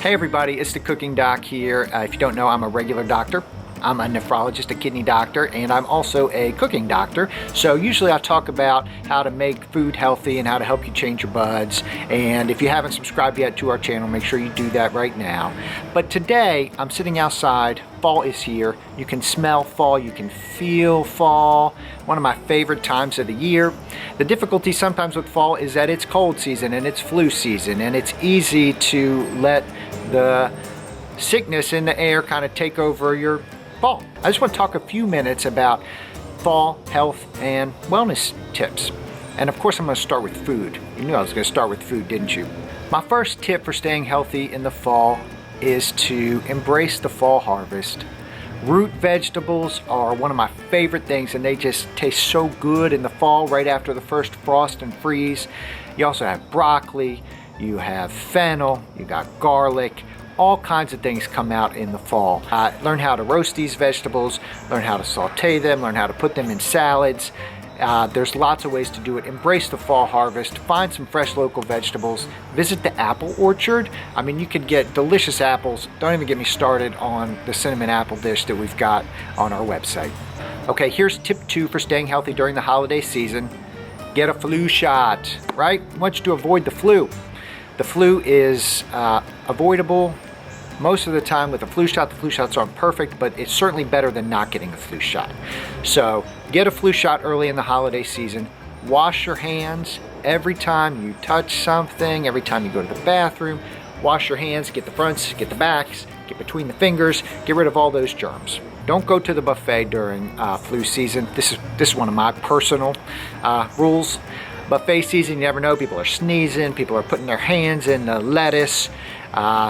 Hey everybody, it's the Cooking Doc here. If you don't know, I'm a regular doctor. I'm a nephrologist, a kidney doctor, and I'm also a cooking doctor. So usually I talk about how to make food healthy and how to help you change your buds. And if you haven't subscribed yet to our channel, make sure you do that right now. But today, I'm sitting outside. Fall is here. You can smell fall, you can feel fall. One of my favorite times of the year. The difficulty sometimes with fall is that it's cold season and it's flu season, and it's easy to let the sickness in the air kind of take over your fall. I just want to talk a few minutes about fall health and wellness tips. And of course I'm going to start with food. You knew I was going to start with food, didn't you? My first tip for staying healthy in the fall is to embrace the fall harvest. Root vegetables are one of my favorite things, and they just taste so good in the fall right after the first frost and freeze. You also have broccoli, you have fennel, you got garlic. All kinds of things come out in the fall. Learn how to roast these vegetables, learn how to saute them, learn how to put them in salads. There's lots of ways to do it. Embrace the fall harvest, find some fresh local vegetables, visit the apple orchard. I mean, you could get delicious apples. Don't even get me started on the cinnamon apple dish that we've got on our website. Okay, here's tip 2 for staying healthy during the holiday season. Get a flu shot, right? I want you to avoid the flu. The flu is avoidable most of the time with a flu shot. The flu shots aren't perfect, but it's certainly better than not getting a flu shot. So get a flu shot early in the holiday season. Wash your hands every time you touch something, every time you go to the bathroom. Wash your hands, get the fronts, get the backs, get between the fingers, get rid of all those germs. Don't go to the buffet during flu season. This is one of my personal rules. Buffet season, you never know. People are sneezing, people are putting their hands in the lettuce.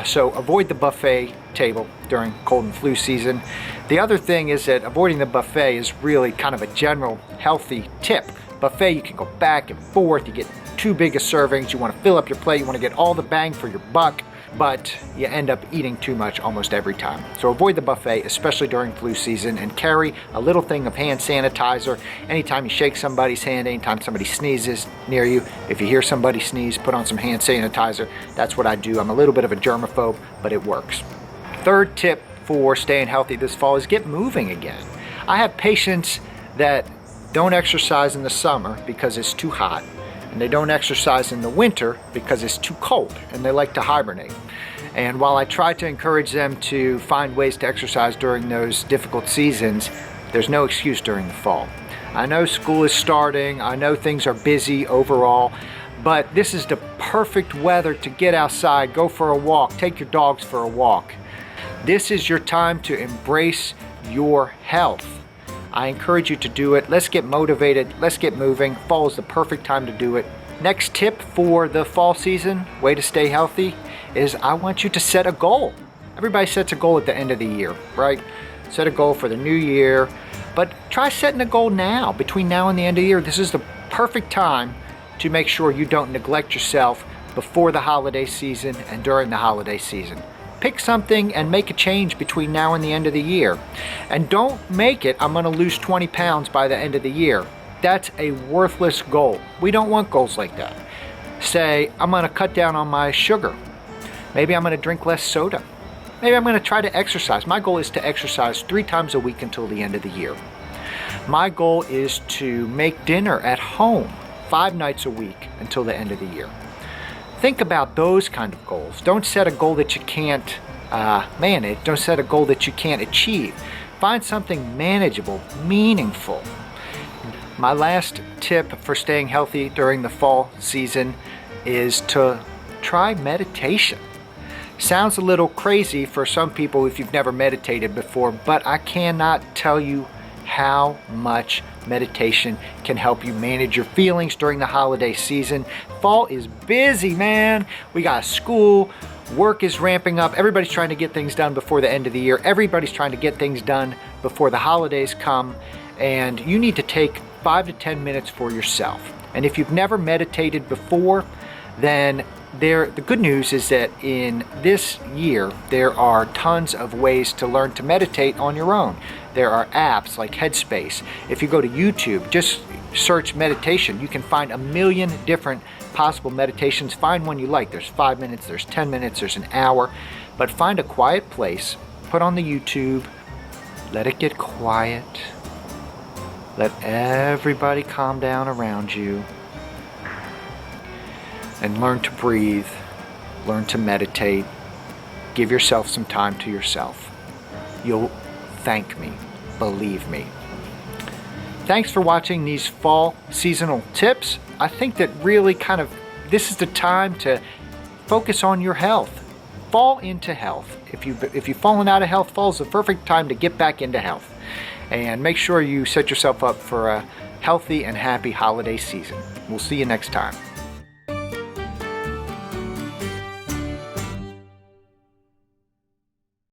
So avoid the buffet table during cold and flu season. The other thing is that avoiding the buffet is really kind of a general healthy tip. Buffet, you can go back and forth. You get too big of servings. You want to fill up your plate. You want to get all the bang for your buck, but you end up eating too much almost every time. So avoid the buffet, especially during flu season, and carry a little thing of hand sanitizer. Anytime you shake somebody's hand, anytime somebody sneezes near you, if you hear somebody sneeze, put on some hand sanitizer. That's what I do. I'm a little bit of a germaphobe, but it works. Third tip for staying healthy this fall is get moving again. I have patients that don't exercise in the summer because it's too hot, and they don't exercise in the winter because it's too cold, and they like to hibernate. And while I try to encourage them to find ways to exercise during those difficult seasons, there's no excuse during the fall. I know school is starting, I know things are busy overall, but this is the perfect weather to get outside, go for a walk, take your dogs for a walk. This is your time to embrace your health. I encourage you to do it. Let's get motivated. Let's get moving. Fall is the perfect time to do it. Next tip for the fall season, way to stay healthy, is I want you to set a goal. Everybody sets a goal at the end of the year, right? Set a goal for the new year, but try setting a goal now. Between now and the end of the year, this is the perfect time to make sure you don't neglect yourself before the holiday season and during the holiday season. Pick something and make a change between now and the end of the year. And don't make it, I'm gonna lose 20 pounds by the end of the year. That's a worthless goal. We don't want goals like that. Say, I'm gonna cut down on my sugar. Maybe I'm gonna drink less soda. Maybe I'm gonna try to exercise. My goal is to exercise 3 times a week until the end of the year. My goal is to make dinner at home 5 nights a week until the end of the year. Think about those kind of goals. Don't set a goal that you can't manage. Don't set a goal that you can't achieve. Find something manageable, meaningful. My last tip for staying healthy during the fall season is to try meditation. Sounds a little crazy for some people if you've never meditated before, but I cannot tell you how much meditation can help you manage your feelings during the holiday season. Fall is busy, man. We got school, work is ramping up. Everybody's trying to get things done before the end of the year. Everybody's trying to get things done before the holidays come, and you need to take 5 to 10 minutes for yourself. And if you've never meditated before, then the good news is that in this year, there are tons of ways to learn to meditate on your own. There are apps like Headspace. If you go to YouTube, just search meditation. You can find a million different possible meditations. Find one you like. There's 5 minutes, there's 10 minutes, there's an hour. But find a quiet place, put on the YouTube, let it get quiet. Let everybody calm down around you. And learn to breathe, learn to meditate. Give yourself some time to yourself. You'll thank me, believe me. Thanks for watching these fall seasonal tips. I think that really this is the time to focus on your health. Fall into health. If you've fallen out of health, fall is the perfect time to get back into health. And make sure you set yourself up for a healthy and happy holiday season. We'll see you next time.